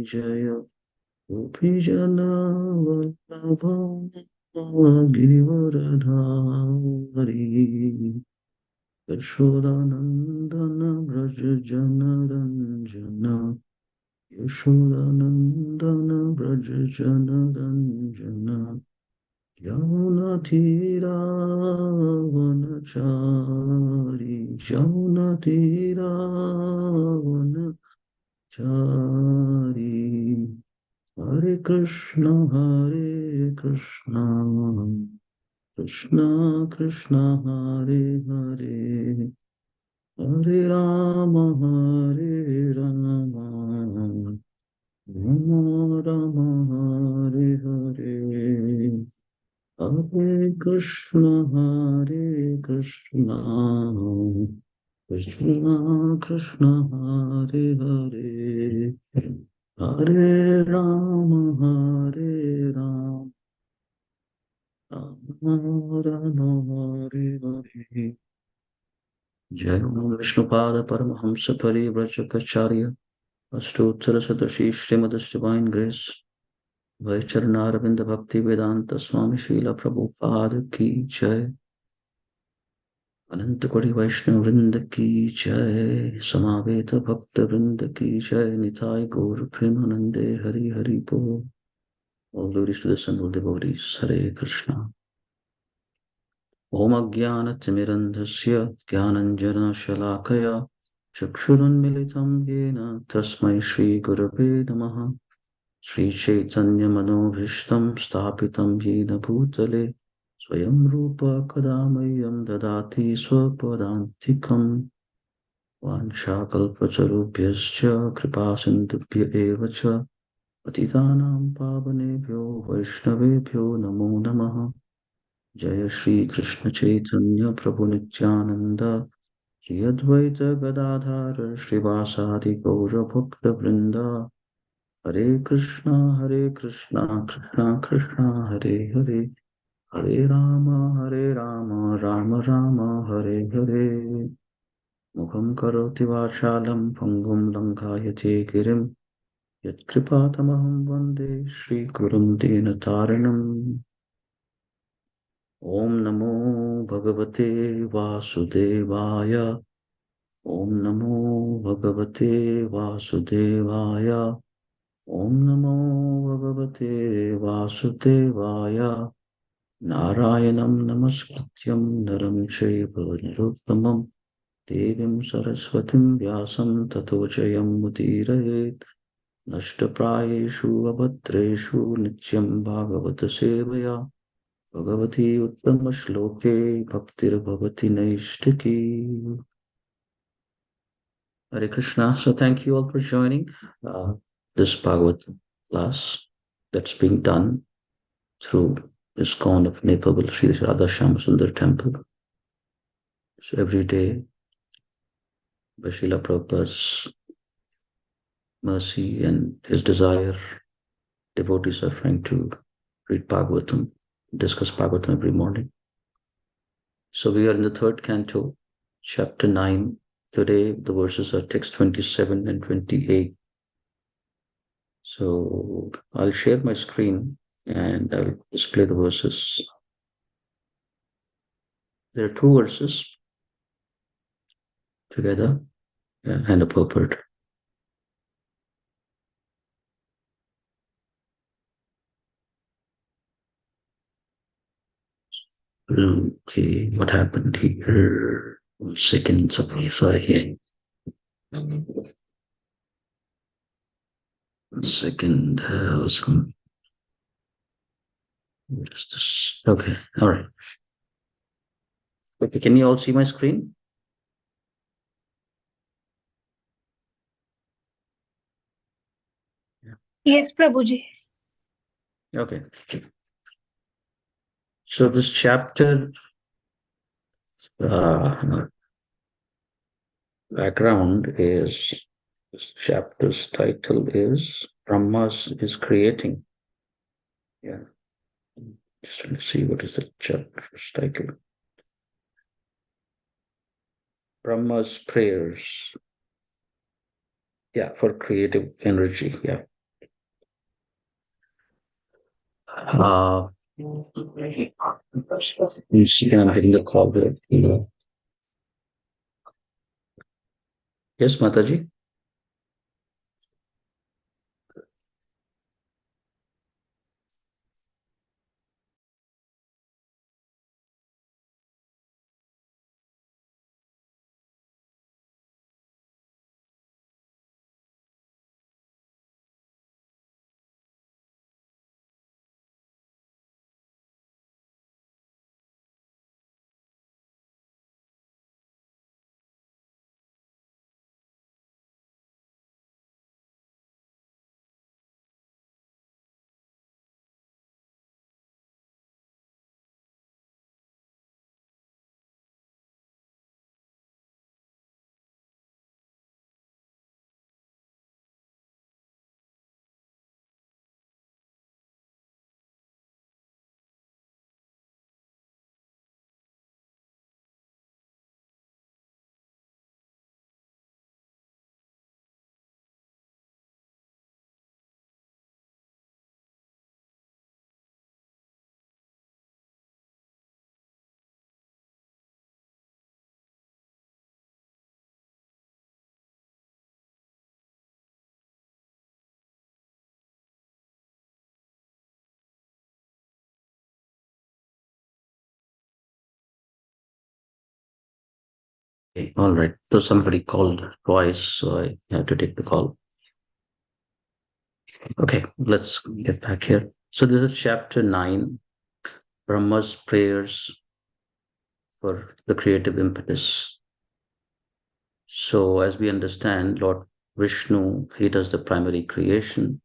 Jaya Gopijana Vallabha Girivaradhari Yashodanandana Braja Janaranjana Yashodanandana Braja Janaranjana Yamunatira Vanachari Yamunatira Vanachari Hare Krishna Krishna Krishna Hare Hare Hare Rama Rama Rama Hare Hare Hare Krishna Krishna Krishna Hare Hare Hare Rama Rama Rama Hare Hare Jai Vishnupada Paramahamsa Parivrajacharya Astottara Sadashi Srimad Divine Grace Vaicharanaravindra Bhakti Vedanta Swami Srila Prabhupada Ki Jai Ananta Kodi Vaishnava Vrinda Ki Jai Samaveta Bhakta Vrinda Ki Jai Nitai Gaur Premanande Hari Hari Bol. All glories to the assembled devotees. Hare Krishna. Om Ajnanatirmirandhasya Jnananjana Shalakaya Chakshurunmilitam Yena Tasmai Shri Gurave Namaha Shri Chaitanya Manobhishtam Sthapitam Yena Bhutale Swayam Rupa Kadamayam Dadati Swapadantikam Vanshakalpacharubhyascha Kripasindubhya Evacha Patitanam Pavanebhyo Vaishnavebhyo Namo Namaha Jaya Shri Krishna Chaitanya Prabhu Nityananda Shri Advaita Gadadhara Srivasadi Gaura Bhakta Vrinda Hare Krishna Krishna Krishna Hare Hare Hare Rama Rama Rama Hare Hare Mukham Karoti Vachalam Pangum Lankayate Girim Yat Kripatamaham Vande Shri Gurum Dinataranam Om Namo Bhagavate Vasudevaya Om Namo Bhagavate Vasudevaya Om Namo Bhagavate Vasudevaya Narayanam Namaskrityam Naram Chaiva Narottamam Devim Saraswatim Vyasam Tato Jayam Mudirayet Nashtaprayeshu Abhatreshu Nityam Bhagavata Sevaya Bhagavati Uttama Shloke Bhaktir Bhavati Naishtaki. Hare Krishna. So thank you all for joining this Bhagavad class that's being done through ISKCON of Nepal, Sri Radha Shyamsundar Temple. So every day, by Srila Prabhupada's mercy and his desire, devotees are trying to read Bhagavatam, discuss Bhagavatam every morning. So we are in the third canto, chapter 9. Today, the verses are text 27 and 28. So I'll share my screen and I'll display the verses. There are two verses together and a purport. Okay, what happened here? 1 second, sorry. 1 second. Just this. Okay, all right. Okay, can you all see my screen? Yes, Prabhuji. Okay. So this chapter background is, this chapter's title is Brahma's is creating. Yeah. Just trying to see what is the chapter's title. Brahma's prayers. Yeah, for creative energy. Yeah. Uh, you see, I'm getting the call there. Yes, Mataji. Okay, all right. So somebody called twice, so I had to take the call. Okay, let's get back here. So this is chapter 9, Brahma's prayers for the creative impetus. So as we understand, Lord Vishnu, he does the primary creation,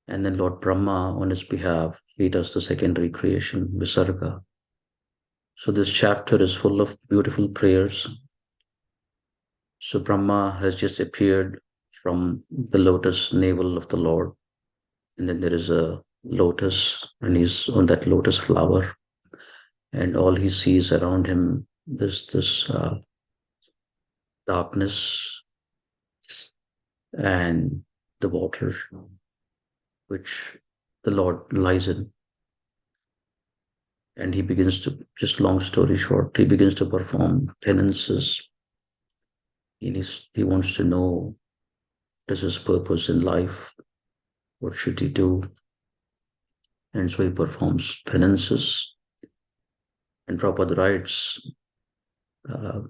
and then Lord Brahma, on his behalf, he does the secondary creation, Visarga. So this chapter is full of beautiful prayers. So Brahma has just appeared from the lotus navel of the Lord, and then there is a lotus, and he's on that lotus flower, and all he sees around him is this darkness and the water which the Lord lies in. And he begins to, just long story short, he begins to perform penances. He wants to know what is his purpose in life, what should he do, and so he performs penances. And Prabhupada writes uh,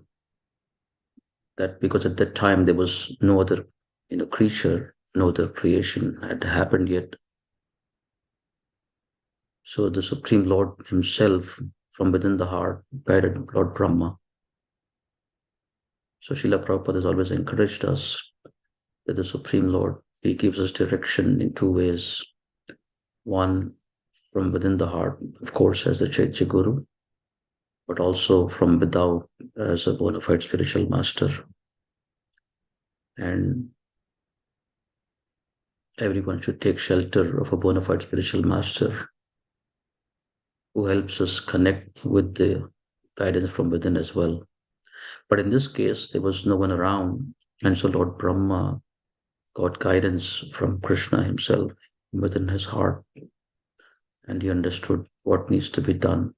that because at that time there was no other, creature, no other creation had happened yet. So the Supreme Lord Himself, from within the heart, guided Lord Brahma. So Srila Prabhupada has always encouraged us that the Supreme Lord, He gives us direction in two ways. One, from within the heart, of course, as the Chaitya Guru, but also from without as a bona fide spiritual master. And everyone should take shelter of a bona fide spiritual master who helps us connect with the guidance from within as well. But in this case, there was no one around. And so Lord Brahma got guidance from Krishna himself within his heart. And he understood what needs to be done.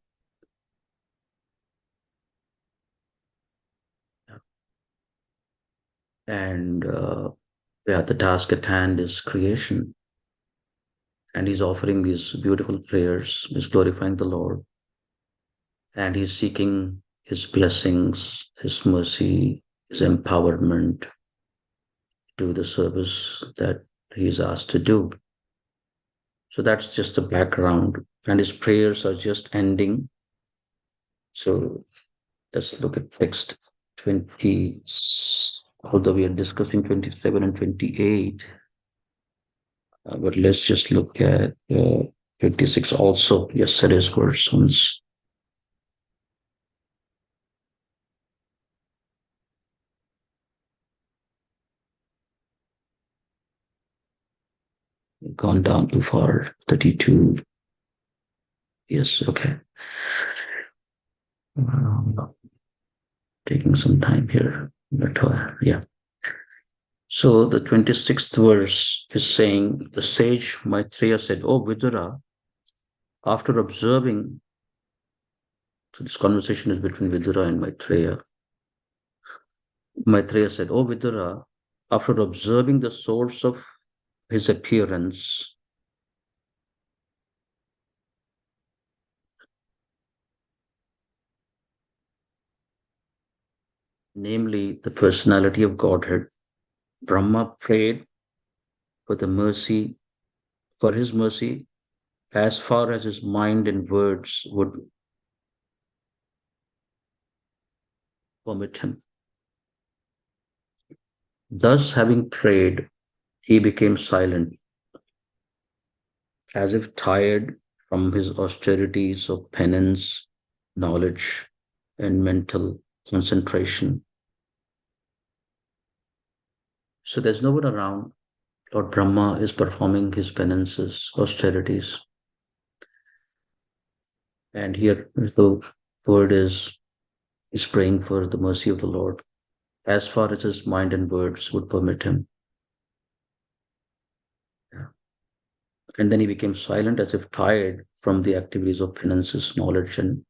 And the task at hand is creation. And he's offering these beautiful prayers, he's glorifying the Lord. And he's seeking his blessings, his mercy, his empowerment to the service that he's asked to do. So that's just the background. And his prayers are just ending. So let's look at text 20, although we are discussing 27 and 28. But let's just look at 26 also, yesterday's verse once. Gone down too far, 32. Yes, okay. Taking some time here, but yeah. So the 26th verse is saying, the sage Maitreya said, "Oh Vidura, After observing, so this conversation is between Vidura and Maitreya. Maitreya said, "Oh Vidura, after observing the source of his appearance, namely the personality of Godhead, Brahma prayed for the mercy, for his mercy, as far as his mind and words would permit him. Thus, having prayed, he became silent, as if tired from his austerities of penance, knowledge, and mental concentration. So there's no one around. Lord Brahma is performing his penances, austerities. And here the word is praying for the mercy of the Lord, as far as his mind and words would permit him. Yeah. And then he became silent, as if tired from the activities of penances, knowledge, and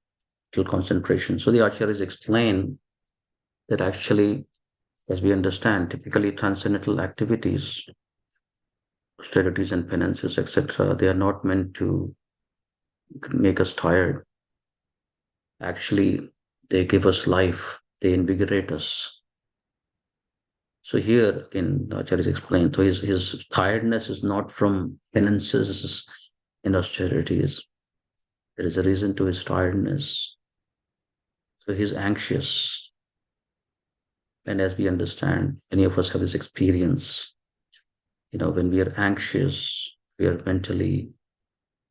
mental concentration. So the acharyas explain that actually, as we understand, typically transcendental activities, austerities and penances, etc., they are not meant to make us tired. Actually, they give us life, they invigorate us. So here in Acharya is explained, so his tiredness is not from penances and austerities. There is a reason to his tiredness. So he's anxious. And as we understand, many of us have this experience. When we are anxious, we are mentally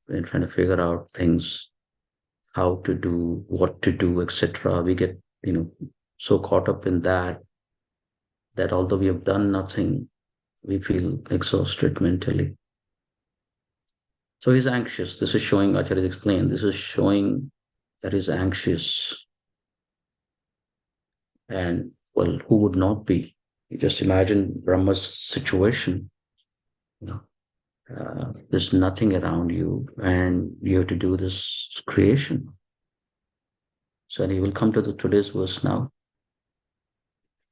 we're trying to figure out things, how to do, what to do, etc. We get, so caught up in that although we have done nothing, we feel exhausted mentally. So he's anxious. This is showing, Acharya explained, this is showing that he's anxious. And well, who would not be? You just imagine Brahma's situation. You know, there's nothing around you, and you have to do this creation. So he will come to the today's verse now.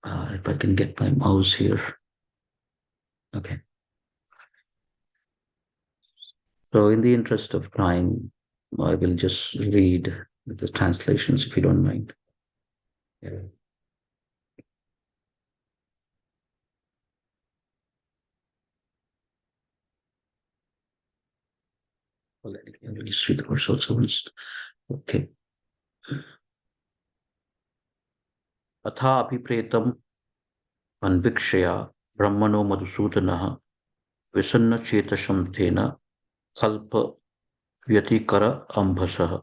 If I can get my mouse here. Okay. So in the interest of time, I will just read the translations if you don't mind. Yeah. Well, let me just read the verse also once. Okay. अथा अभिप्रेतम अन्वीक्षया ब्रह्मणो मधुसूदनः विसन्नचेतसं तेन कल्प व्यतिकर अम्भसः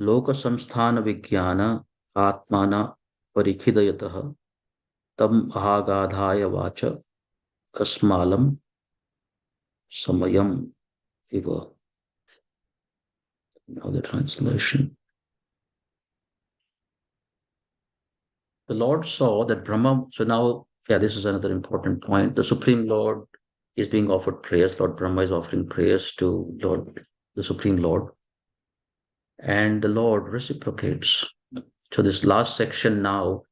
लोकसंस्थानविज्ञान आत्मान परिखिदयतः तम आगाधाय watch कस्मालं समयम इव. Now the translation. The Lord saw that Brahma. So now, yeah, this is another important point. The Supreme Lord is being offered prayers. Lord Brahma is offering prayers to Lord, the Supreme Lord, and the Lord reciprocates. So this last section now,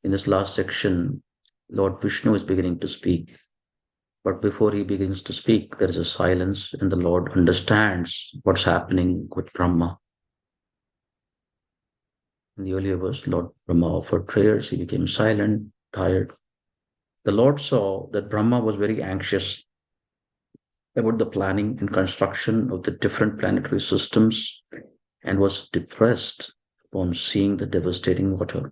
in this last section, Lord Vishnu is beginning to speak. But before he begins to speak, there is a silence, and the Lord understands what's happening with Brahma. In the earlier verse, Lord Brahma offered prayers, he became silent, tired. The Lord saw that Brahma was very anxious about the planning and construction of the different planetary systems and was depressed upon seeing the devastating water.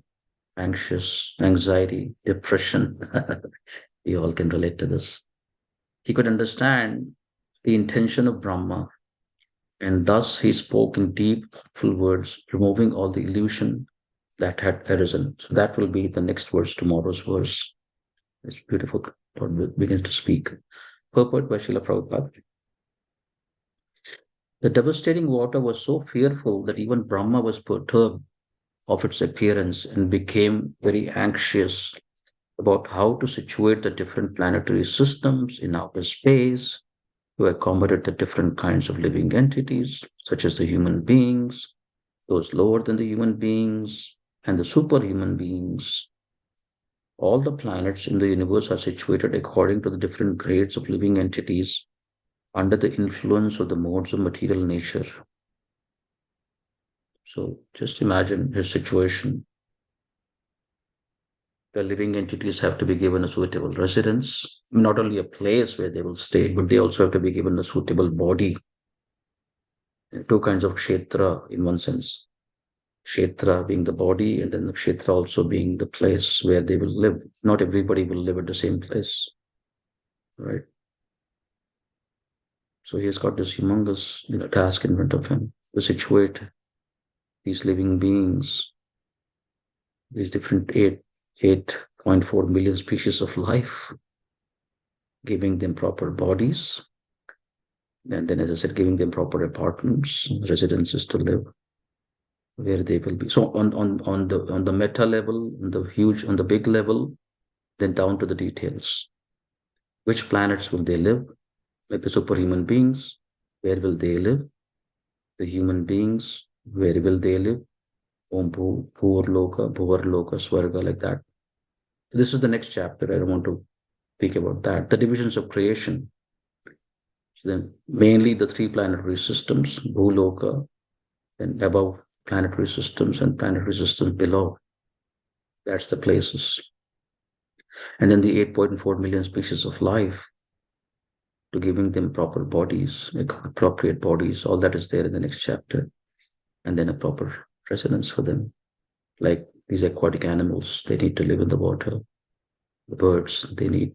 Anxious, anxiety, depression. We all can relate to this. He could understand the intention of Brahma, and thus he spoke in deep, thoughtful words, removing all the illusion that had arisen. So that will be the next verse, tomorrow's verse. It's beautiful. Lord begins to speak. Purport by Srila Prabhupada. The devastating water was so fearful that even Brahma was perturbed of its appearance and became very anxious about how to situate the different planetary systems in outer space to accommodate the different kinds of living entities, such as the human beings, those lower than the human beings, and the superhuman beings. All the planets in the universe are situated according to the different grades of living entities under the influence of the modes of material nature. So just imagine his situation. The living entities have to be given a suitable residence, not only a place where they will stay, but they also have to be given a suitable body. Two kinds of kshetra in one sense. Kshetra being the body, and then the kshetra also being the place where they will live. Not everybody will live at the same place, right? So he's got this humongous, task in front of him to situate these living beings, these different 8.4 million species of life, giving them proper bodies, and then, as I said, giving them proper apartments, residences to live, where they will be. So on the meta level, on the big level, then down to the details. Which planets will they live? Like the superhuman beings, where will they live? The human beings, where will they live? Om Bhuvar Loka, Swarga, like that. This is the next chapter. I don't want to speak about that. The divisions of creation. So then mainly the three planetary systems, Bhuloka, then above planetary systems and planetary systems below. That's the places. And then the 8.4 million species of life, to giving them proper bodies, like appropriate bodies. All that is there in the next chapter. And then a proper residence for them. Like these aquatic animals, they need to live in the water. The birds, they need,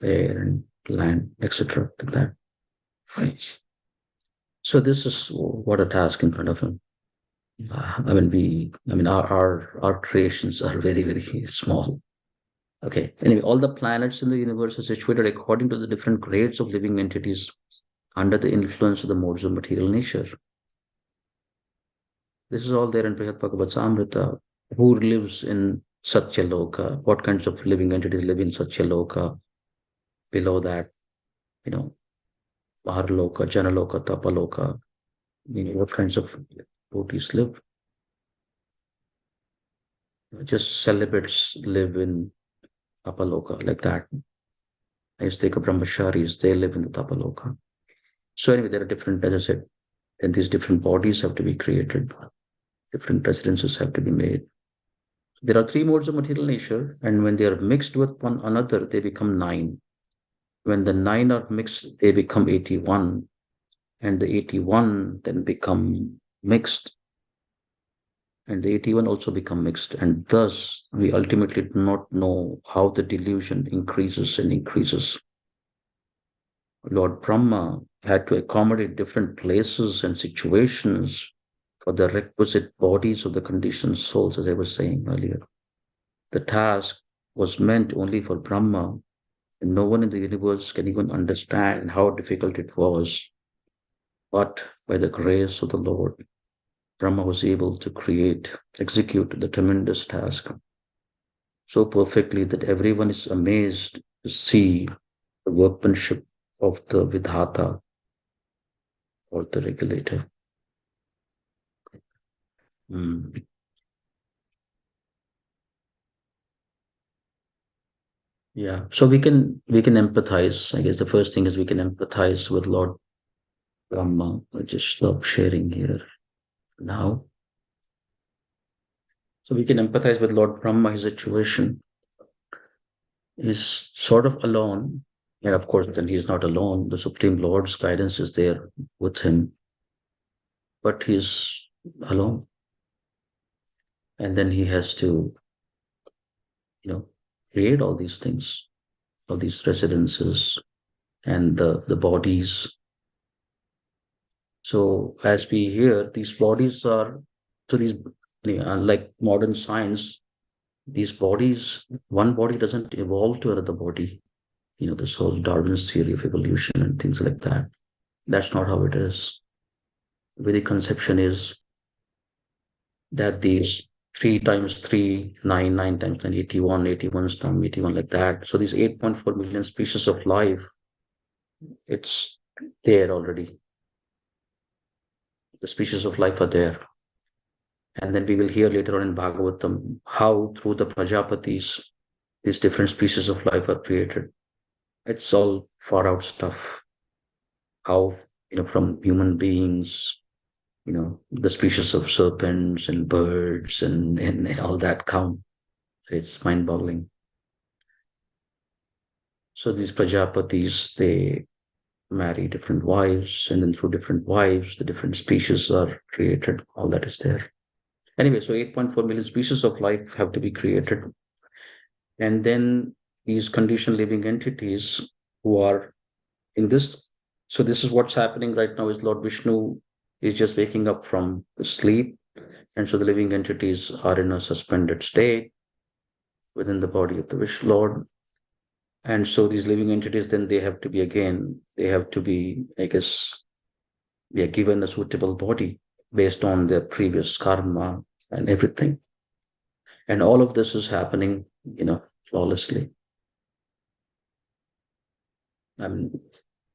air and land, etc. Like that. Right. So this is what a task in front of him. Our creations are very, very small. Okay. Anyway, all the planets in the universe are situated according to the different grades of living entities under the influence of the modes of material nature. This is all there in Brihad Bhagavatamrita. Who lives in Satyaloka? What kinds of living entities live in Satyaloka? Below that, you know, Maharloka, Janaloka, Tapaloka. What kinds of devotees live? Just celibates live in Tapaloka, like that. As take brahmacharis, they live in the Tapaloka. So anyway, there are different, as I said, and these different bodies have to be created. Different residences have to be made. There are three modes of material nature, and when they are mixed with one another, they become 9. When the 9 are mixed, they become 81, and the 81 then become mixed, and the 81 also become mixed, and thus we ultimately do not know how the delusion increases and increases. Lord Brahma had to accommodate different places and situations for the requisite bodies of the conditioned souls, as I was saying earlier. The task was meant only for Brahma, and no one in the universe can even understand how difficult it was. But by the grace of the Lord, Brahma was able to execute the tremendous task so perfectly that everyone is amazed to see the workmanship of the Vidhata, or the regulator. Mm. Yeah. So we can empathize. I guess the first thing is we can empathize with Lord Brahma. I'll just stop sharing here now. So we can empathize with Lord Brahma. His situation is sort of alone. And of course, then he's not alone. The Supreme Lord's guidance is there with him, but he's alone. And then he has to, create all these things, all these residences and the bodies. So as we hear, these bodies are, so these, unlike modern science, these bodies, one body doesn't evolve to another body. This whole Darwin's theory of evolution and things like that. That's not how it is. Vedic conception is that these 3 times 3, 9, 9 times 9, 81, 81 like that. So these 8.4 million species of life, it's there already. The species of life are there. And then we will hear later on in Bhagavatam how through the Prajapatis, these different species of life are created. It's all far out stuff. How, from human beings, the species of serpents and birds and all that count. So it's mind boggling. So these Prajapatis, they marry different wives, and then through different wives, the different species are created. All that is there. Anyway, so 8.4 million species of life have to be created. And then these conditioned living entities who are in this. So this is what's happening right now is Lord Vishnu is just waking up from sleep. And so the living entities are in a suspended state within the body of the Vishnu Lord. And so these living entities, then they have to be, I guess, they are given a suitable body based on their previous karma and everything. And all of this is happening, flawlessly. I mean,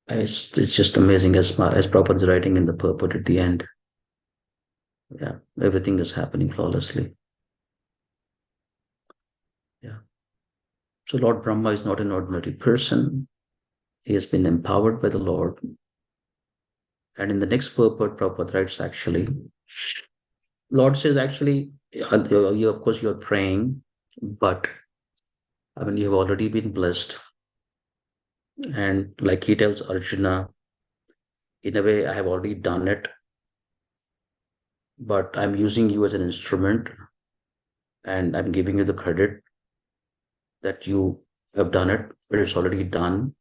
it's just amazing as Prabhupada is writing in the purport at the end. Yeah, everything is happening flawlessly. Yeah. So Lord Brahma is not an ordinary person. He has been empowered by the Lord. And in the next purport, Prabhupada writes actually, Lord says actually, you of course you're praying, but I mean you have already been blessed. And like he tells Arjuna, in a way, I have already done it, but I'm using you as an instrument and I'm giving you the credit that you have done it, but it's already done.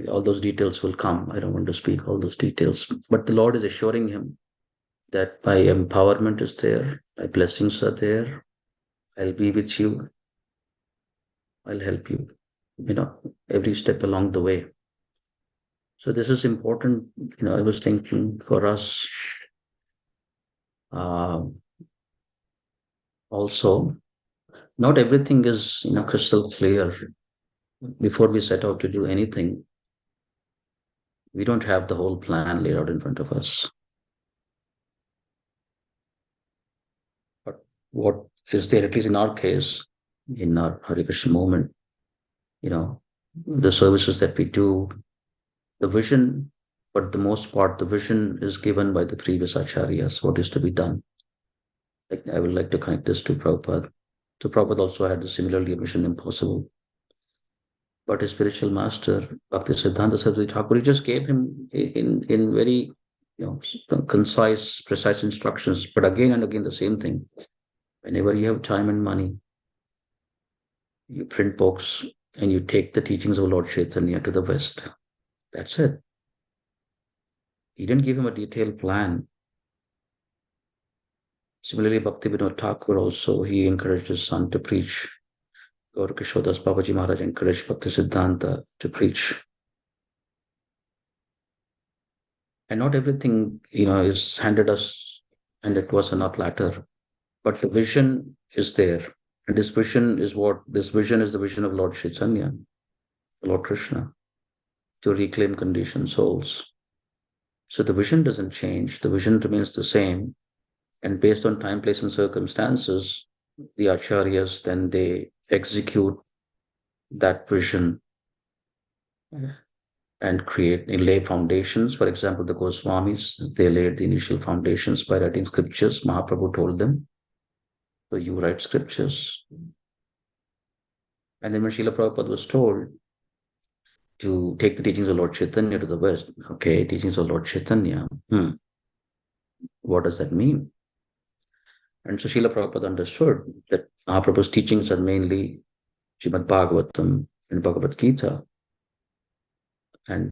All those details will come. I don't want to speak all those details, but the Lord is assuring him that my empowerment is there, my blessings are there, I'll be with you, I'll help you, every step along the way. So this is important. I was thinking for us uh, also, not everything is crystal clear before we set out to do anything. We don't have the whole plan laid out in front of us. But what is there, at least in our case, in our Hare Krishna movement, the services that we do, the vision, but the most part, the vision is given by the previous acharyas, what is to be done. Like, I would like to connect this to Prabhupada. So Prabhupada also had the similarly a mission impossible. But his spiritual master, Bhakti Siddhanta Saraswati Thakur, he just gave him in very concise, precise instructions. But again and again, the same thing. Whenever you have time and money, you print books and you take the teachings of Lord Chaitanya to the West. That's it. He didn't give him a detailed plan. Similarly, Bhakti Vinod Thakur also, he encouraged his son to preach. Gaur Kishodas Babaji Maharaj encouraged Bhakti Siddhanta to preach. And not everything, is handed us and it was on our platter. But the vision is there. And this vision is the vision of Lord Chaitanya, Lord Krishna, to reclaim conditioned souls. So the vision doesn't change, the vision remains the same. And based on time, place, and circumstances, the acharyas then they execute that vision and lay foundations. For example, the Goswamis, they laid the initial foundations by writing scriptures. Mahaprabhu told them, so you write scriptures. And then when Srila Prabhupada was told to take the teachings of Lord Chaitanya to the West, okay, teachings of Lord Chaitanya, what does that mean? And so Srila Prabhupada understood that Mahaprabhu's teachings are mainly Srimad Bhagavatam and Bhagavad Gita and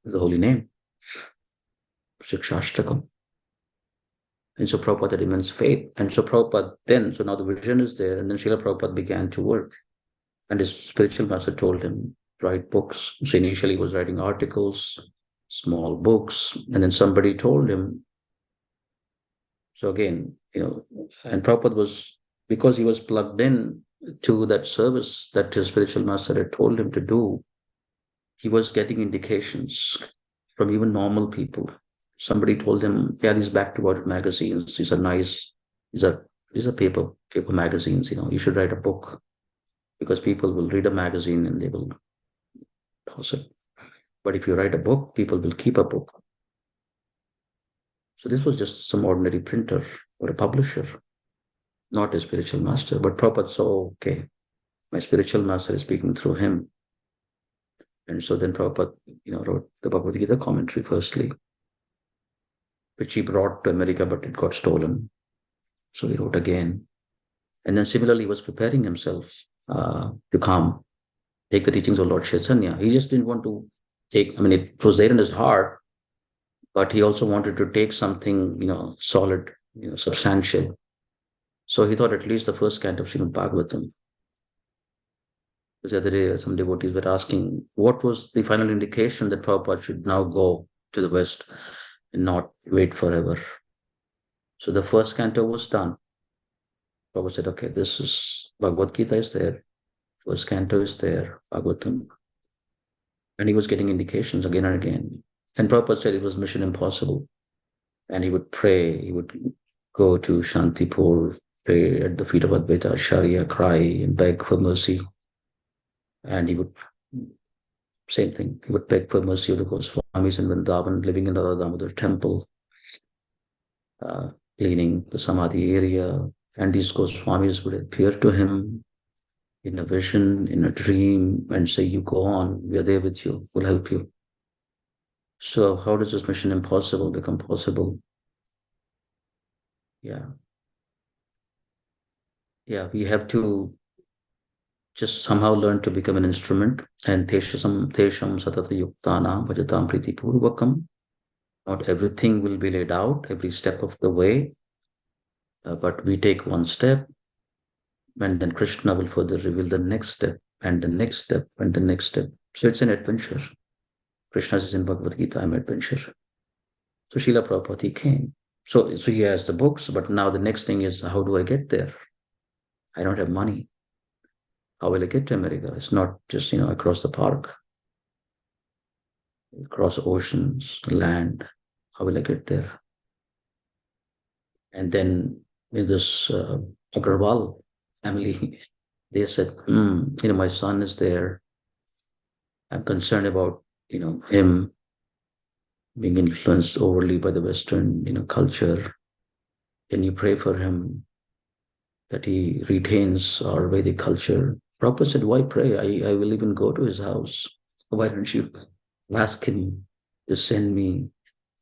the holy name, Shikshashtakam. And so Prabhupada had immense faith. And so Prabhupada then, so now the vision is there, and then Srila Prabhupada began to work. And his spiritual master told him, write books. So initially he was writing articles, small books, and then somebody told him. So again, and Prabhupada was, because he was plugged in to that service that his spiritual master had told him to do. he was getting indications from even normal people. Somebody told him, "Yeah, these back-to-work magazines. These are nice. These are these are paper magazines. You should write a book because people will read a magazine and they will toss it. But if you write a book, people will keep a book." So this was just some ordinary printer or a publisher, not a spiritual master. But Prabhupada saw, okay, my spiritual master is speaking through him. And so then Prabhupada, wrote the Bhagavad Gita commentary firstly, which he brought to America, but it got stolen. So he wrote again. And then similarly, he was preparing himself to come, take the teachings of Lord Chaitanya. He just didn't want to take, it was there in his heart, but he also wanted to take something, solid, substantial. So he thought at least the first canto of Srimad Bhagavatam. The other day, some devotees were asking, what was the final indication that Prabhupada should now go to the West and not wait forever? So the first canto was done. Prabhupada said, okay, this is Bhagavad Gita is there, first canto is there, Bhagavatam. And he was getting indications again and again. And Prabhupada said it was mission impossible. And he would pray, he would go to Shantipur, pray at the feet of Advaita Acharya, cry and beg for mercy. And he would, same thing, he would beg for mercy of the Goswamis in Vrindavan, living in the Radha Damodar temple, cleaning the Samadhi area. And these Goswamis would appear to him in a vision, in a dream, and say, you go on, we are there with you, we'll help you. So how does this mission impossible become possible? Yeah. Yeah, we have to just somehow learn to become an instrument. And tesham satata yuktana bhajatam priti purvakam. Not everything will be laid out every step of the way, but we take one step, and then Krishna will further reveal the next step, and the next step, and the next step. So it's an adventure. Krishna says in Bhagavad Gita, I'm an adventure. So Srila Prabhupada, he came. So he has the books, but now the next thing is, how do I get there? I don't have money. How will I get to America? It's not just, across the park, across oceans, land. How will I get there? And then in this Agarwal family, they said, my son is there. I'm concerned about, him being influenced overly by the Western, culture. Can you pray for him that he retains our Vedic culture? Prabhupada said, why pray? I will even go to his house. Why don't you ask him to send me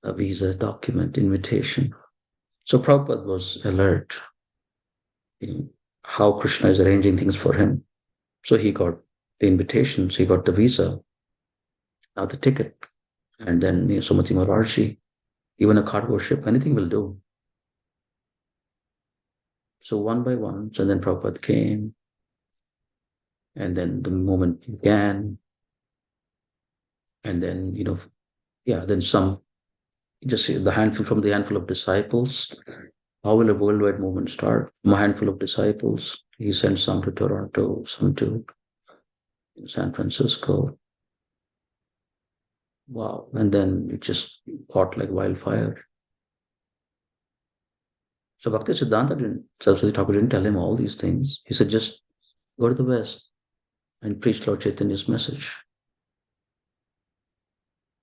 a visa document, invitation? So Prabhupada was alert, how Krishna is arranging things for him. So he got the invitations, he got the visa, now the ticket, and then Sumati Morarji, even a cargo ship, anything will do. So one by one, so then Prabhupada came, and then the movement began, and then, then some, just the handful of disciples. How will a worldwide movement start? From a handful of disciples. He sent some to Toronto, some to San Francisco. Wow. And then it just caught like wildfire. So Bhakti Siddhanta Saraswati Thakur didn't tell him all these things. He said, just go to the West and preach Lord Chaitanya's message.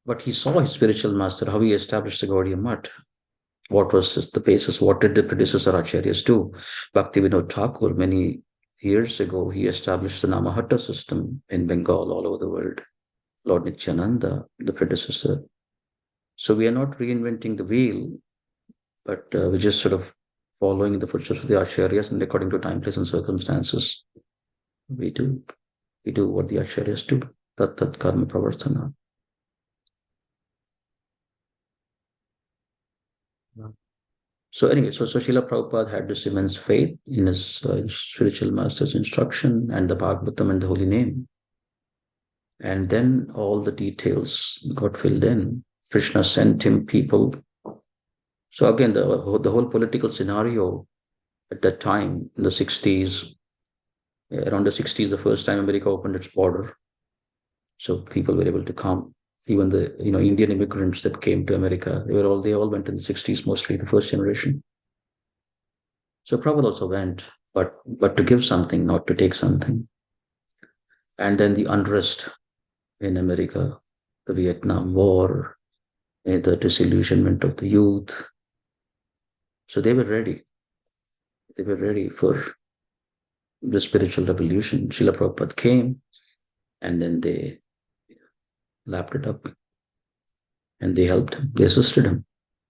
But he saw his spiritual master, how he established the Gaudiya Mutt. What was the basis? What did the predecessor acharyas do? Bhakti Vinod Thakur, many years ago, he established the Namahatta system in Bengal, all over the world. Lord Nityananda, the predecessor. So we are not reinventing the wheel, but we're just sort of following the footsteps of the acharyas, and according to time, place, and circumstances, we do what the acharyas do. Tat tat karma pravartana. So anyway, so Srila Prabhupada had this immense faith in his spiritual master's instruction and the Bhagavatam and the holy name. And then all the details got filled in. Krishna sent him people. So again, the whole political scenario at that time, in the 60s, around the 60s, the first time America opened its border. So people were able to come. Even the Indian immigrants that came to America, they all went in the 60s, mostly the first generation. So Prabhupada also went, but to give something, not to take something. And then the unrest in America, the Vietnam War, the disillusionment of the youth. So they were ready. They were ready for the spiritual revolution. Srila Prabhupada came, and then they lapped it up, and they helped him. They assisted him.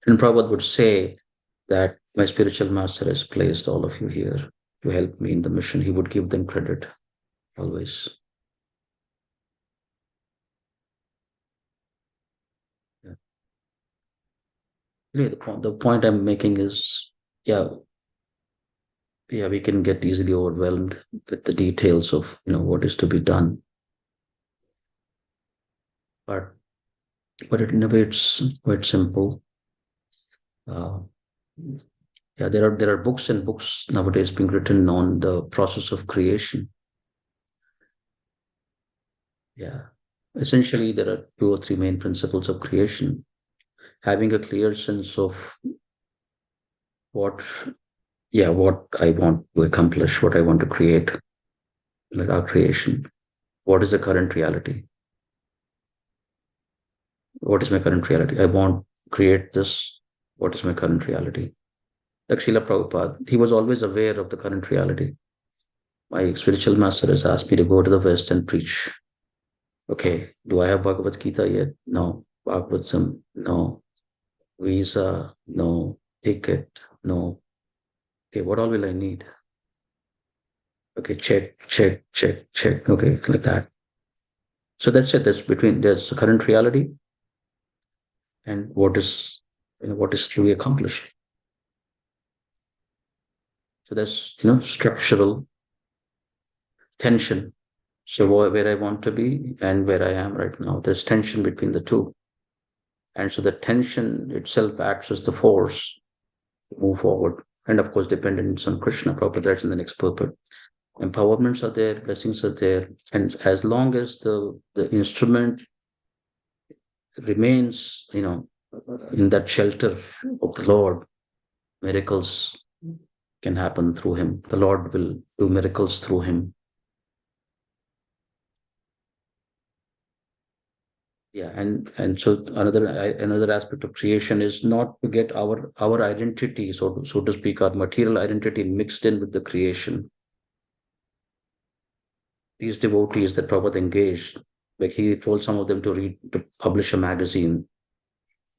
And Prabhupada would say that my spiritual master has placed all of you here to help me in the mission. He would give them credit always. Yeah. Anyway, the point I'm making is, yeah, yeah, we can get easily overwhelmed with the details of what is to be done, but in a way it's quite simple. Uh, yeah, there are books and books nowadays being written on the process of creation. Yeah, essentially there are two or three main principles of creation. Having a clear sense of what, yeah, what I want to accomplish, what I want to create, like our creation. What is the current reality? What is my current reality? I want to create this. What is my current reality? Like Srila Prabhupada, he was always aware of the current reality. My spiritual master has asked me to go to the West and preach. Okay, do I have Bhagavad Gita yet? No. Bhagavatam? No. Visa? No. Ticket? No. Okay, what all will I need? Okay, check, check, check, check. Okay, like that. So that's it. There's the current reality and what is to be accomplished. So there's structural tension. So where I want to be and where I am right now, there's tension between the two. And so the tension itself acts as the force to move forward. And of course, dependence on Krishna, Prabhupada writes in the next purport. Empowerments are there, blessings are there. And as long as the instrument remains, in that shelter of the Lord, miracles can happen through him. The Lord will do miracles through him. Yeah, and so another aspect of creation is not to get our identity, so to speak, our material identity mixed in with the creation. These devotees that Prabhupada engaged, like he told some of them to publish a magazine.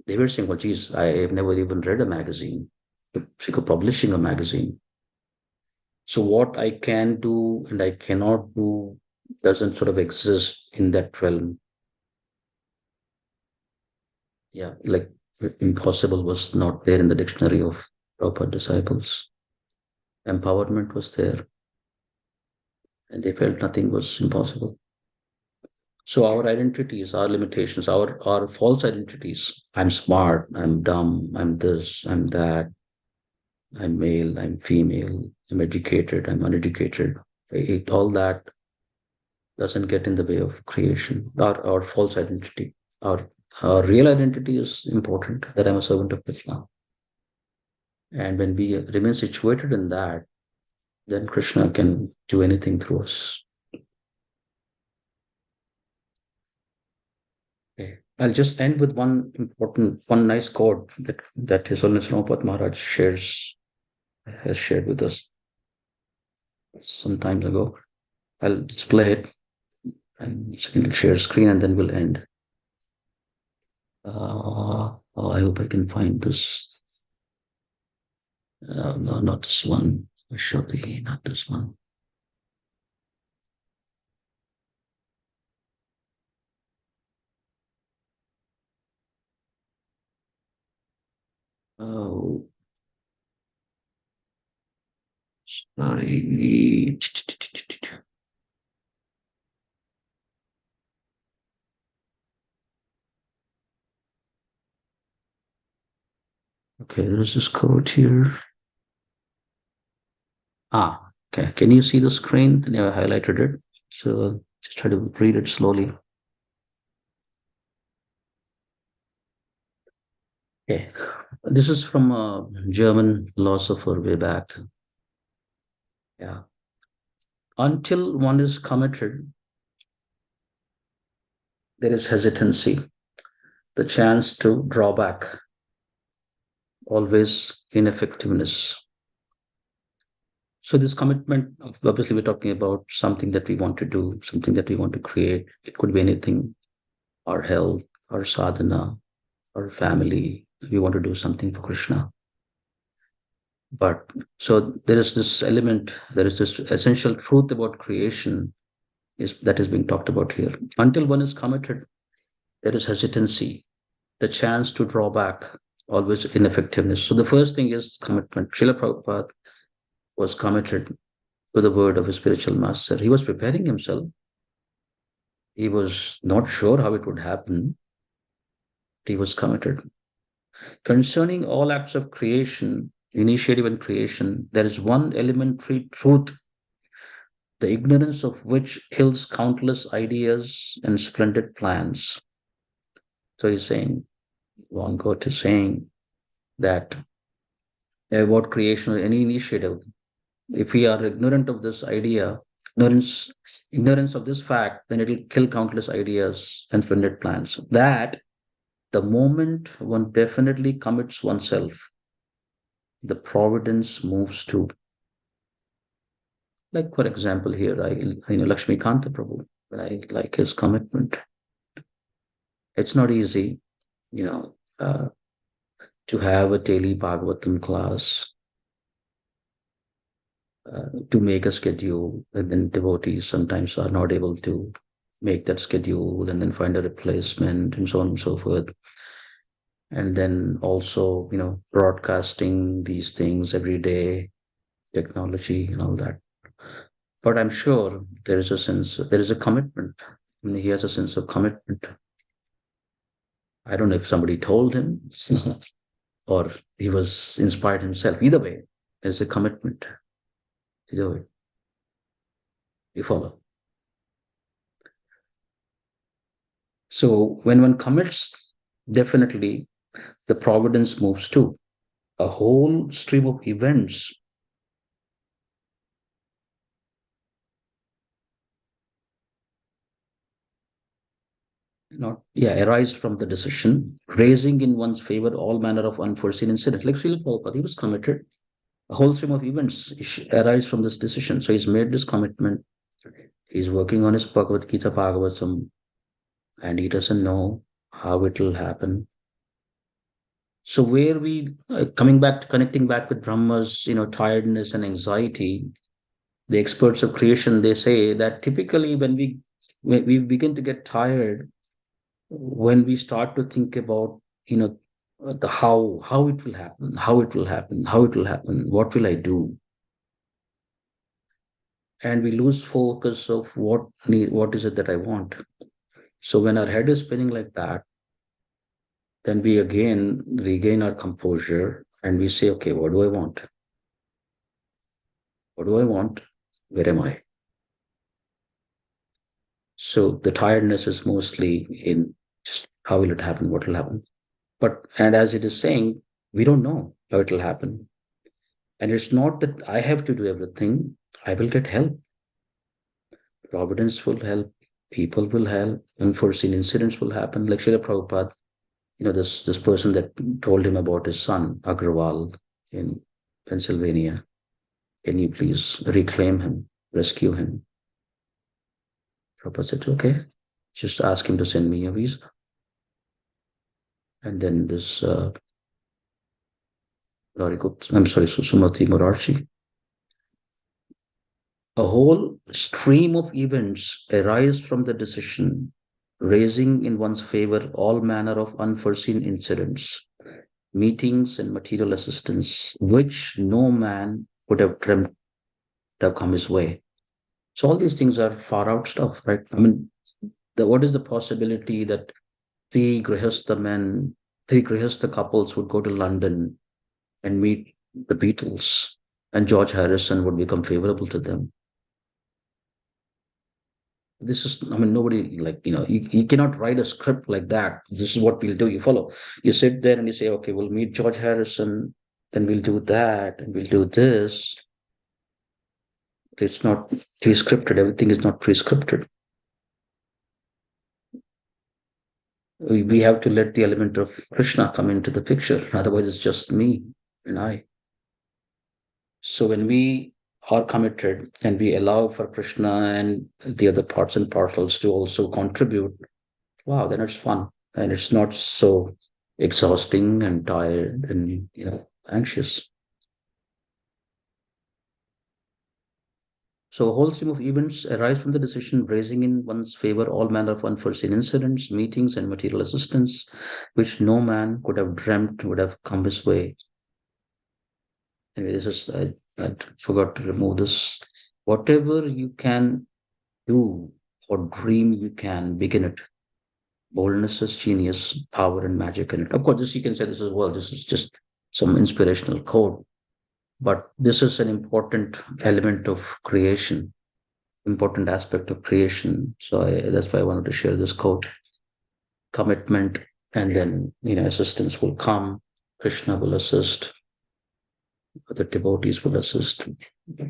They were saying, "Well, geez, I have never even read a magazine. To publishing a magazine. So what I can do and I cannot do doesn't sort of exist in that realm." Yeah, like impossible was not there in the dictionary of Prabhupada disciples. Empowerment was there, and they felt nothing was impossible. So our identities, our limitations, our false identities. I'm smart, I'm dumb, I'm this, I'm that, I'm male, I'm female, I'm educated, I'm uneducated. All that doesn't get in the way of creation. Our false identity. Our real identity is important, that I'm a servant of Krishna. And when we remain situated in that, then Krishna can do anything through us. Okay. I'll just end with one nice quote that His Holiness Prabhupada Maharaj has shared with us some time ago. I'll display it and share screen, and then we'll end. I hope I can find this. No, not this one. Surely not this one. Oh, sorry. Okay, there's this quote here. Okay. Can you see the screen? I highlighted it. So just try to read it slowly. Okay. This is from a German philosopher way back. Yeah. Until one is committed, there is hesitancy, the chance to draw back, always ineffectiveness. So this commitment, obviously, we're talking about something that we want to do, something that we want to create. It could be anything, our health, our sadhana, our family. We want to do something for Krishna. But so there is this element, there is this essential truth about creation is that is being talked about here. Until one is committed, there is hesitancy, the chance to draw back, always ineffectiveness. So the first thing is commitment. Srila Prabhupada was committed to the word of his spiritual master. He was preparing himself. He was not sure how it would happen. He was committed. Concerning all acts of creation, initiative and creation, there is one elementary truth, the ignorance of which kills countless ideas and splendid plans. So he's saying, one quote is saying that about creation or any initiative, if we are ignorant of this idea, ignorance, ignorance of this fact, then it will kill countless ideas and splendid plans. That the moment one definitely commits oneself, the providence moves to. Like for example, here Lakshmi Kanta Prabhu, I like his commitment. It's not easy, you know, to have a daily Bhagavatam class, to make a schedule, and then devotees sometimes are not able to make that schedule and then find a replacement and so on and so forth. And then also, broadcasting these things every day, technology and all that. But I'm sure there is a sense, there is a commitment. I mean, he has a sense of commitment. I don't know if somebody told him or he was inspired himself. Either way, there's a commitment. Either way, you follow. So when one commits, definitely the providence moves too. A whole stream of events arise from the decision, raising in one's favor all manner of unforeseen incidents. Like Srila Prabhupada, he was committed. A whole stream of events arise from this decision. So he's made this commitment. He's working on his Bhagavad Gita Bhagavatam, and he doesn't know how it will happen. So where we coming back to connecting back with Brahma's tiredness and anxiety, the experts of creation they say that typically when we begin to get tired, when we start to think about the how it will happen, what will I do, and we lose focus of what is it that I want. So when our head is spinning like that, then we again regain our composure and we say, okay, what do I want? What do I want? Where am I? So the tiredness is mostly in just how will it happen? What will happen? And as it is saying, we don't know how it will happen. And it's not that I have to do everything. I will get help. Providence will help. People will help. Unforeseen incidents will happen. Like Srila Prabhupada, this person that told him about his son, Agrawal, in Pennsylvania. Can you please reclaim him, rescue him? Prabhupada said, okay, just ask him to send me a visa. And then this Sumati Murarchi, a whole stream of events arise from the decision, raising in one's favor all manner of unforeseen incidents, meetings and material assistance, which no man would have dreamt to have come his way. So all these things are far out stuff, right? I mean, what is the possibility that three Grihastha men, three Grihastha couples would go to London and meet the Beatles, and George Harrison would become favorable to them? This is, I mean, nobody, like, you cannot write a script like that. This is what we'll do. You follow. You sit there and you say, okay, we'll meet George Harrison, then we'll do that, and we'll do this. It's not pre-scripted. Everything is not pre-scripted. We have to let the element of Krishna come into the picture. Otherwise, it's just me and I. So when we are committed and we allow for Krishna and the other parts and parcels to also contribute, wow, then it's fun. And it's not so exhausting and tired and, anxious. So a whole stream of events arise from the decision, raising in one's favor all manner of unforeseen incidents, meetings, and material assistance, which no man could have dreamt would have come his way. Anyway, I forgot to remove this. Whatever you can do or dream, you can begin it. Boldness is genius, power and magic in it. Of course, this you can say this as well. This is just some inspirational quote, but this is an important element of creation, important aspect of creation. So that's why I wanted to share this quote. Commitment, and then assistance will come. Krishna will assist. The devotees will assist.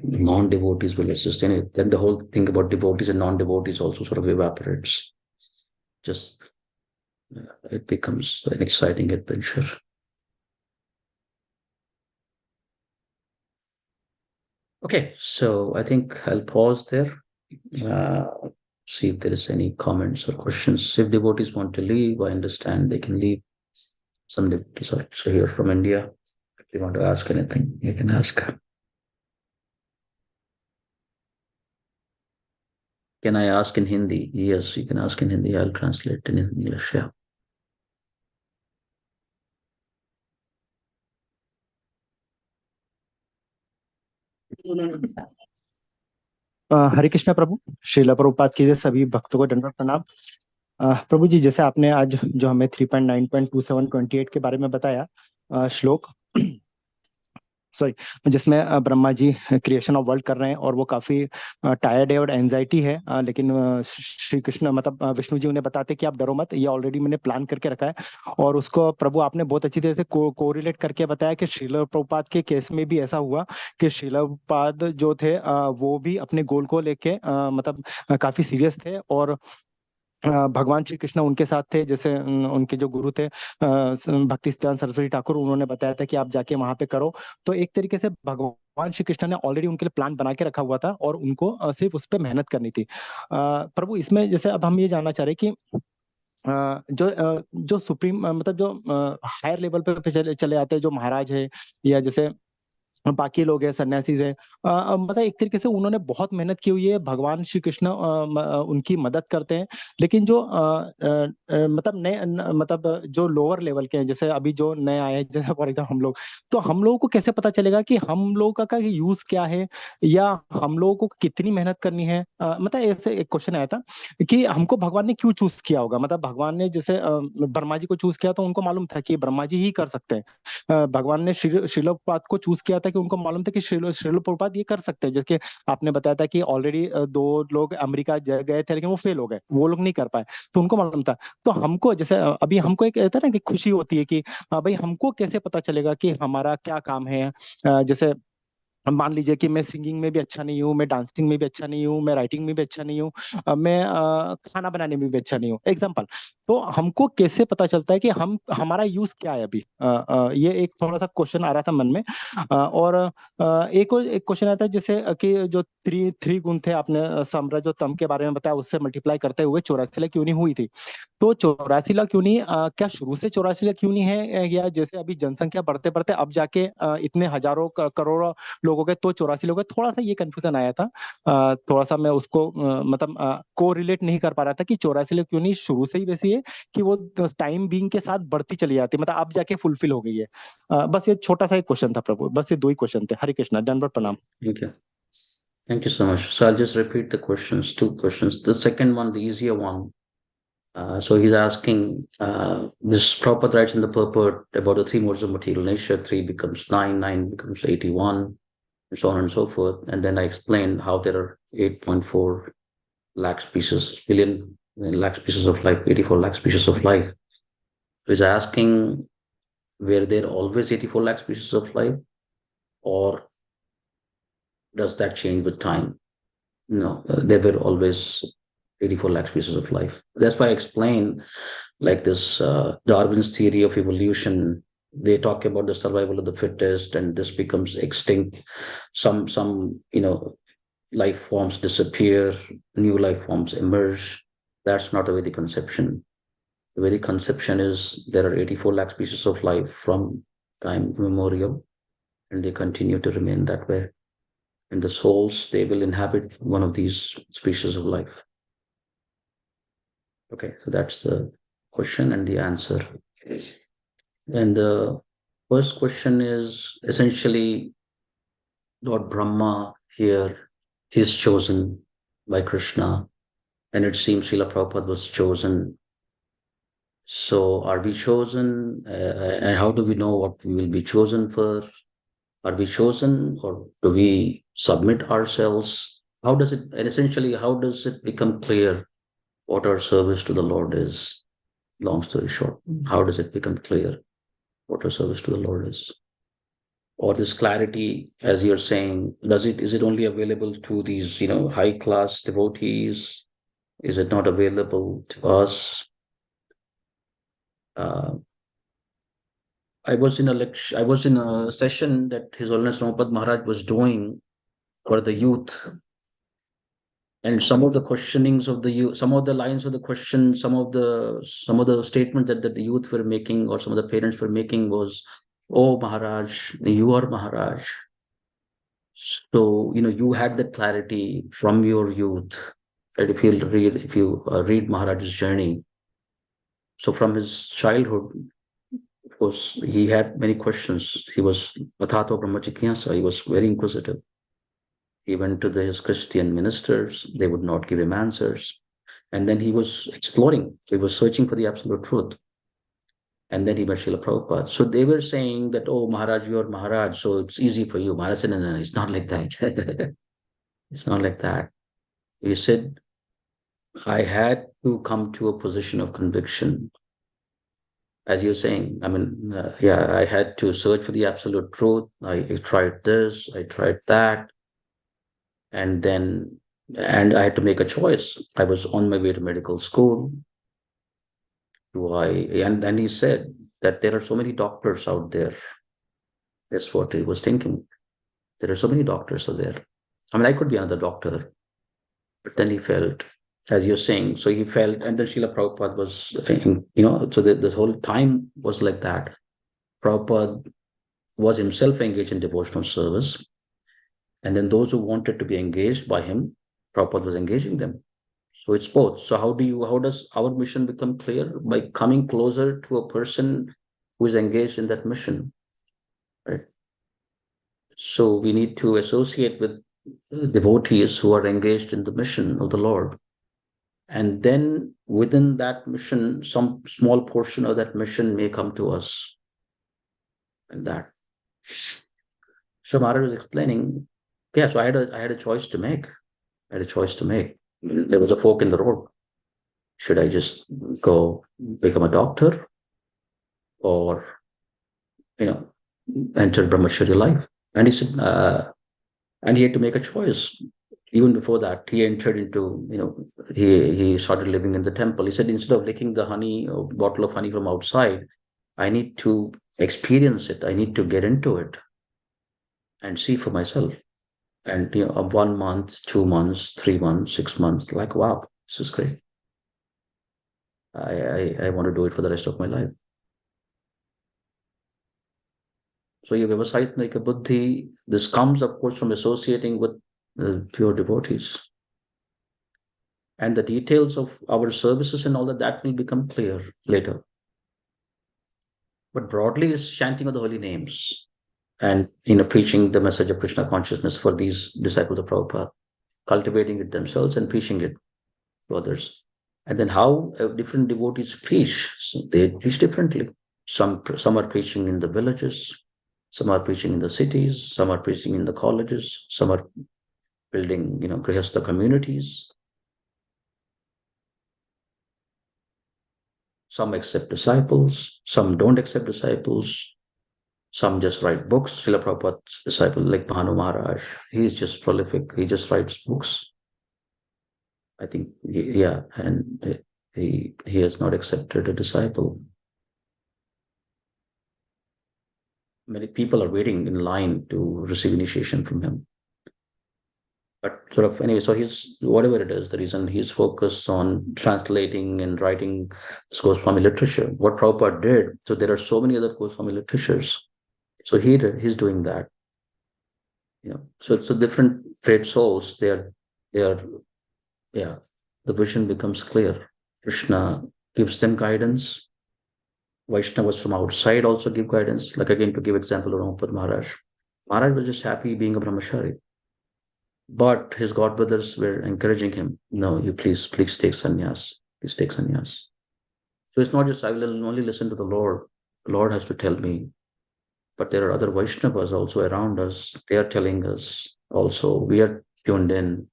Non-devotees will assist. And then the whole thing about devotees and non-devotees also sort of evaporates. Just it becomes an exciting adventure. Okay, so I think I'll pause there. Uh, See if there is any comments or questions. If devotees want to leave, I understand they can leave. Some devotees are also here from India. If you want to ask anything, you can ask. Can I ask in Hindi? Yes, you can ask in Hindi. I'll translate in English. Yeah. हरे कृष्णा प्रभु। श्रीला प्रभुपाद की जय। सभी भक्तों को दंडवत प्रणाम। प्रभु जी, जैसे आपने आज जो हमें 3.9.2728 के बारे में बताया श्लोक, सॉरी, जिसमें Brahma ji creation of world कर रहे हैं और वो काफी टायर्ड है और एंजाइटी है, लेकिन श्री कृष्ण मतलब विष्णु जी उन्हें बताते कि आप डरो मत, ये ऑलरेडी मैंने प्लान करके रखा है। और उसको प्रभु आपने बहुत अच्छी तरह से कोरिलेट करके बताया कि श्रील प्रभुपाद के केस में भी ऐसा हुआ कि श्रील प्रभुपाद जो थे वो भी अपने गोल को लेके मतलब काफी सीरियस थे, और भगवान श्री कृष्ण उनके साथ थे। जैसे उनके जो गुरु थे भक्ति सिद्धांत सरस्वती ठाकुर, उन्होंने बताया था कि आप जाके वहां पे करो। तो एक तरीके से भगवान श्री कृष्ण ने ऑलरेडी उनके लिए प्लान बना के रखा हुआ था और उनको सिर्फ उस पर मेहनत करनी थी। प्रभु, इसमें जैसे अब हम ये जानना चाह रहे हैं कि जो सुप्रीम मतलब जो हायर लेवल पे चले आते हैं, जो महाराज है या जैसे बाकी लोग हैं, सन्यासीज हैं, मतलब एक तरीके से उन्होंने बहुत मेहनत की हुई है। भगवान श्री कृष्ण उनकी मदद करते हैं, लेकिन जो मतलब मतलब जो लोअर लेवल के हैं, जैसे अभी जो नए आए हैं, जैसे फॉर एग्जाम्पल हम लोग, तो हम लोगों को कैसे पता चलेगा कि हम लोगों का यूज क्या है या हम लोगों को कितनी मेहनत करनी है? मतलब ऐसे एक क्वेश्चन आया था कि हमको भगवान ने क्यों चूज किया होगा। मतलब भगवान ने जैसे ब्रह्मा जी को चूज किया तो उनको मालूम था कि ब्रह्मा जी ही कर सकते हैं। भगवान ने श्रील प्रभुपाद को चूज किया था कि उनको मालूम था कि श्रील प्रभुपाद ये कर सकते हैं। जैसे आपने बताया था कि ऑलरेडी दो लोग अमेरिका गए थे लेकिन वो फेल हो गए, वो लोग नहीं कर पाए, तो उनको मालूम था। तो हमको जैसे अभी हमको एक कहता है ना कि खुशी होती है कि भाई हमको कैसे पता चलेगा कि हमारा क्या काम है। जैसे मान लीजिए कि मैं सिंगिंग में भी अच्छा नहीं हूँ, मैं डांसिंग में भी अच्छा नहीं हूँ, मैं राइटिंग में भी अच्छा नहीं हूँ, मैं खाना बनाने में भी अच्छा नहीं हूँ, एग्जाम्पल। तो हमको कैसे पता चलता है कि हम हमारा यूज क्या है अभी? ये एक थोड़ा सा क्वेश्चन आ रहा था मन में। और एक क्वेश्चन आता है जैसे कि जो थ्री थ्री गुण थे, आपने सम्र जो तम के बारे में बताया, उससे मल्टीप्लाई करते हुए 84 लाख क्यों नहीं हुई थी। तो 84 लाख क्यों नहीं, क्या शुरू से 84 लाख क्यों नहीं है, या जैसे अभी जनसंख्या बढ़ते बढ़ते अब जाके इतने हजारों करोड़ों लोगों के तो 84 लोग हैं? थोड़ा सा ये कंफ्यूजन आया था। थोड़ा सा मैं उसको मतलब को रिलेट नहीं कर पा रहा था कि 84 लाख क्यों नहीं शुरू से ही वैसी है कि वो टाइम बीइंग के साथ बढ़ती चली जाती है, मतलब अब जाके फुलफिल हो गई है। बस ये छोटा सा एक क्वेश्चन था प्रभु, बस ये दो ही क्वेश्चन थे। हरे कृष्णा, दंडवत प्रणाम। Thank you. Thank you so much. So I'll just repeat the questions, two questions. The second one, the easier one. So he's asking, this Prabhupada writes in the purport about the three modes of material nature. Three becomes nine, nine becomes 81, and so on and so forth. And then I explained how there are 8.4 lakh species, billion lakh species of life, 84 lakh species of life. Is asking, were there always 84 lakh species of life, or does that change with time? No, there were always 84 lakh species of life. That's why I explain, like this Darwin's theory of evolution. They talk about the survival of the fittest, and this becomes extinct. Some life forms disappear, new life forms emerge. That's not a Vedic conception. The Vedic conception is there are 84 lakh species of life from time immemorial, and they continue to remain that way. And the souls, they will inhabit one of these species of life. Okay, so that's the question and the answer. And the first question is essentially Lord Brahma here, he's chosen by Krishna, and it seems Srila Prabhupada was chosen. So are we chosen? And how do we know what we will be chosen for? Are we chosen, or do we submit ourselves? How does it, and essentially, how does it become clear what our service to the Lord is? Long story short, how does it become clear what our service to the Lord is? Or this clarity, as you're saying, is it only available to these, high class devotees? Is it not available to us? Uh, I was in a session that His Holiness Prabhupada Maharaj was doing for the youth, and some of the questionings of the youth, some of the lines of the question, some of the statements that the youth were making, or some of the parents were making, was, "Oh Maharaj, you are Maharaj." So you had that clarity from your youth. Right? If you read Maharaj's journey, so from his childhood, of course, he had many questions. He was Pathato Brahmachikyansa. He was very inquisitive. He went to his Christian ministers. They would not give him answers. And then he was exploring. He was searching for the absolute truth. And then he met Srila Prabhupada. So they were saying that, "Oh, Maharaj, you are Maharaj, so it's easy for you." Maharaj said, "No, no, no, it's not like that." It's not like that. He said, "I had to come to a position of conviction." As you're saying, I mean, yeah, I had to search for the absolute truth. I tried this, I tried that, and then, and I had to make a choice. I was on my way to medical school. Do I? And then he said that there are so many doctors out there. That's what he was thinking. There are so many doctors out there. I mean, I could be another doctor, but then he felt, as you're saying, so he felt, and then Srila Prabhupada was, so the whole time was like that. Prabhupada was himself engaged in devotional service, and then those who wanted to be engaged by him, Prabhupada was engaging them. So it's both. So how does our mission become clear? By coming closer to a person who is engaged in that mission, right? So we need to associate with devotees who are engaged in the mission of the Lord. And then within that mission, some small portion of that mission may come to us. And that. So Maharaj was explaining, yeah, so I had a choice to make. I had a choice to make. There was a fork in the road. Should I just go become a doctor, or, you know, enter brahmacharya life? And he said, and he had to make a choice. Even before that, he entered into, he started living in the temple. He said, instead of licking the honey, or bottle of honey from outside, I need to experience it. I need to get into it and see for myself. And 1 month, 2 months, 3 months, 6 months, like, wow, this is great. I want to do it for the rest of my life. So your Vyavasait Naika Buddhi, this comes, of course, from associating with pure devotees. And the details of our services and all that will become clear later. But broadly, it's chanting of the holy names, and preaching the message of Krishna consciousness for these disciples of Prabhupada, cultivating it themselves and preaching it to others. And then how different devotees preach. So they preach differently. Some are preaching in the villages, some are preaching in the cities, some are preaching in the colleges, some are building, grihastha communities. Some accept disciples, some don't accept disciples, some just write books. Srila Prabhupada's disciple, like Bhanu Maharaj, he's just prolific. He just writes books. I think, yeah, and he has not accepted a disciple. Many people are waiting in line to receive initiation from him. But sort of anyway, so he's whatever it is, the reason he's focused on translating and writing this Goswami literature. What Prabhupada did, so there are so many other Goswami literatures. So he's doing that. So it's a different great souls. They are yeah. The vision becomes clear. Krishna gives them guidance. Vaishnavas from outside also give guidance. Like again, to give example of Ramapad Maharaj. Maharaj was just happy being a brahmachari. But his godbrothers were encouraging him, no, you please take sannyas. Please take sannyas. So it's not just I will only listen to the Lord. The Lord has to tell me. But there are other Vaishnavas also around us. They are telling us also. We are tuned in.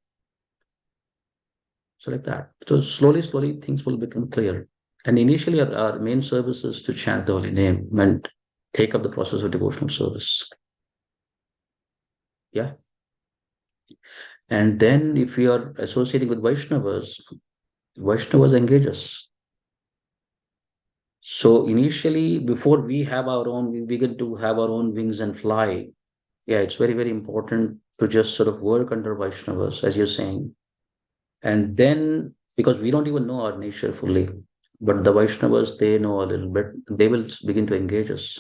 So like that. So slowly, things will become clear. And initially, our main service is to chant the holy name and take up the process of devotional service. Yeah. And then if we are associating with Vaishnavas engage us. So initially, before we have our own, we begin to have our own wings and fly. Yeah, it's very, very important to just sort of work under Vaishnavas, as you're saying. And then, because we don't even know our nature fully, but the Vaishnavas, they know a little bit, they will begin to engage us.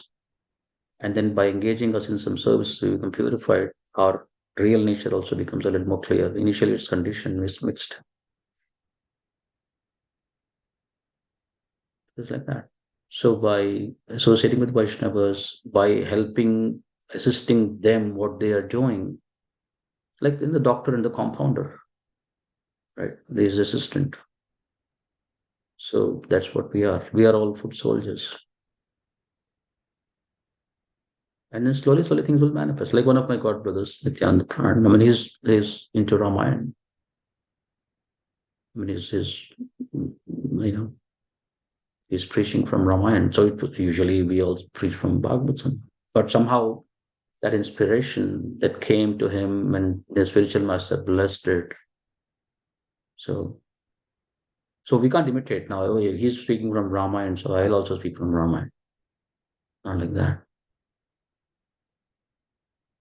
And then by engaging us in some service, we become purified. Our real nature also becomes a little more clear. Initially, it's conditioned, it's mixed. It's like that. So by associating with Vaishnavas, by helping, assisting them what they are doing, like in the doctor and the compounder, right? There's assistant. So that's what we are. We are all foot soldiers. And then slowly, things will manifest. Like one of my god brothers, Nityananda Pran. I mean, he's into Ramayana. I mean, he's preaching from Ramayana. So usually we all preach from Bhagavatam. But somehow that inspiration that came to him and the spiritual master blessed it. So we can't imitate now. Oh, he's speaking from Ramayana, so I'll also speak from Ramayana. Not like that.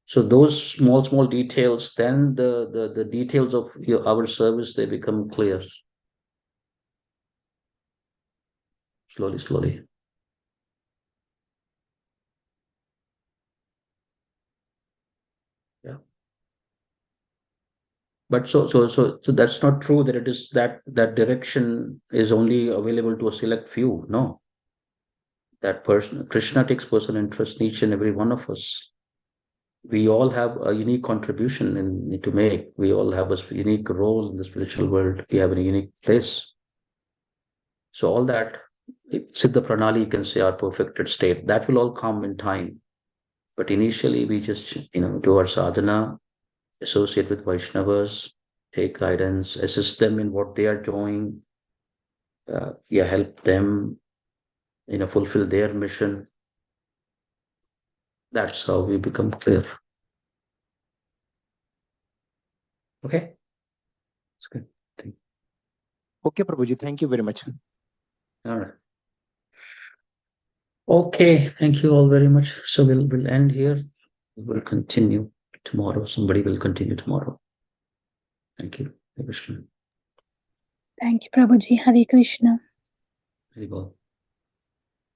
So those small details, then the details of our service, they become clear. Slowly. Yeah. But so that's not true that it is that direction is only available to a select few. No. That person, Krishna takes personal interest in each and every one of us. We all have a unique contribution to make. We all have a unique role in the spiritual world. We have a unique place. So all that, Siddha Pranali, you can say, our perfected state, that will all come in time. But initially, we just, do our sadhana, associate with Vaishnavas, take guidance, assist them in what they are doing, help them, fulfill their mission. That's how we become clear. Okay? That's good. Okay, Prabhuji, thank you very much. All right. Okay, thank you all very much. So we'll end here. We'll continue tomorrow. Somebody will continue tomorrow. Thank you. Hare Krishna. Thank you, Prabhuji. Hare Krishna. Very well.